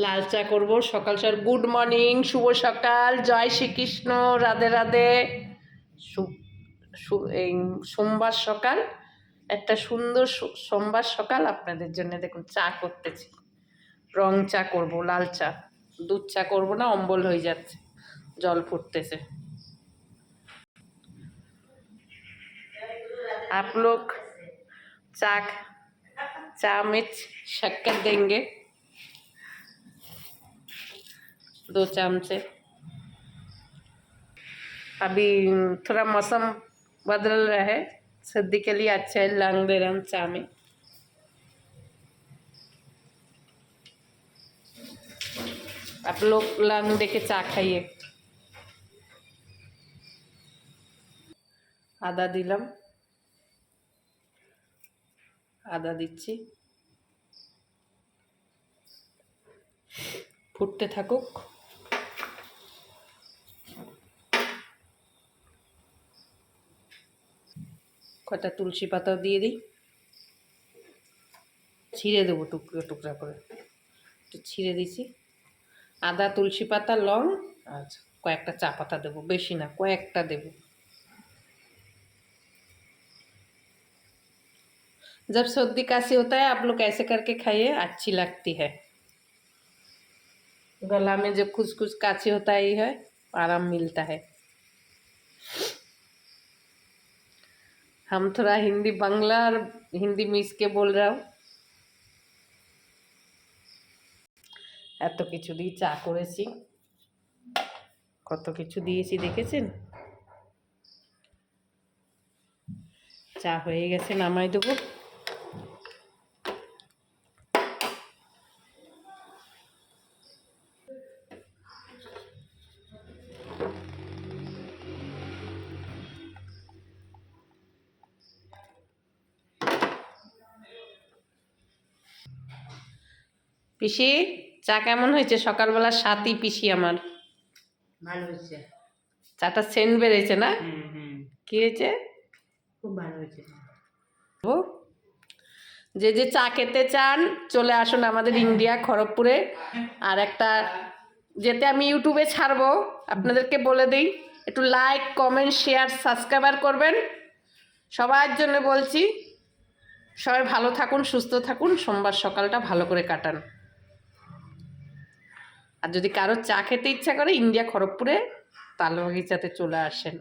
লাল চা করব সকাল সকাল। গুড মর্নিং, শুভ সকাল, জয় শ্রীকৃষ্ণ, রাধে রাধে। এই সোমবার সকাল, একটা সুন্দর সোমবার সকাল আপনাদের জন্য দেখুন চা করতেছি। রং চা করব, লাল চা, দুধ চা করব না, অম্বল হয়ে যাচ্ছে, জল ফুটতেছে। आप लोग चा में शक्कर देंगे 2 चमचे। अभी थोड़ा मौसम बदल रहा है, सर्दी के लिए अच्छा है, लौंग दे रहा हूँ चा में। आप लोग लौंग दे के चा खाइए। आदा दिलाम, आदा दिচ্ছি, ফুটতে থাকুক। কটা তুলসী পাতাও দিয়ে দিই, ছিঁড়ে দেবো টুকরো টুকরা করে, একটু ছিঁড়ে দিছি। আদা, তুলসী পাতা, লং, আচ্ছা কয়েকটা চা পাতা দেবো, বেশি না, কয়েকটা দেবো। जब सर्दी काशी होता है आप लोग ऐसे करके खाइए, अच्छी लगती है। गला में जब खुसखुस काशी होता ही है, आराम मिलता है। हम थोड़ा हिंदी बांग्ला और हिंदी मिक्स के बोल रहा हूँ। এত কিছু দিয়ে চা করেছি, কত কিছু দিয়েছি দেখেছেন। চা হয়ে গেছে, নামাই দেবো। পিসি চা কেমন হয়েছে? সকালবেলা সাথী পিসি আমার, ভালো হয়েছে। চাটা সেন্ট বেড়েছে না? কি হয়েছে? খুব ভালো হয়েছে। যে যে চা খেতে চান চলে আসুন আমাদের ইন্ডিয়া খড়গপুরে। আর একটা যেতে আমি ইউটিউবে ছাড়বো, আপনাদেরকে বলে দিই, একটু লাইক, কমেন্ট, শেয়ার, সাবস্ক্রাইবার করবেন। সবার জন্য বলছি, সবাই ভালো থাকুন, সুস্থ থাকুন, সোমবার সকালটা ভালো করে কাটান। আর যদি কারো চা খেতে ইচ্ছা করে ইন্ডিয়া খড়গপুরে তালবাগিচাতে চলে আসেন।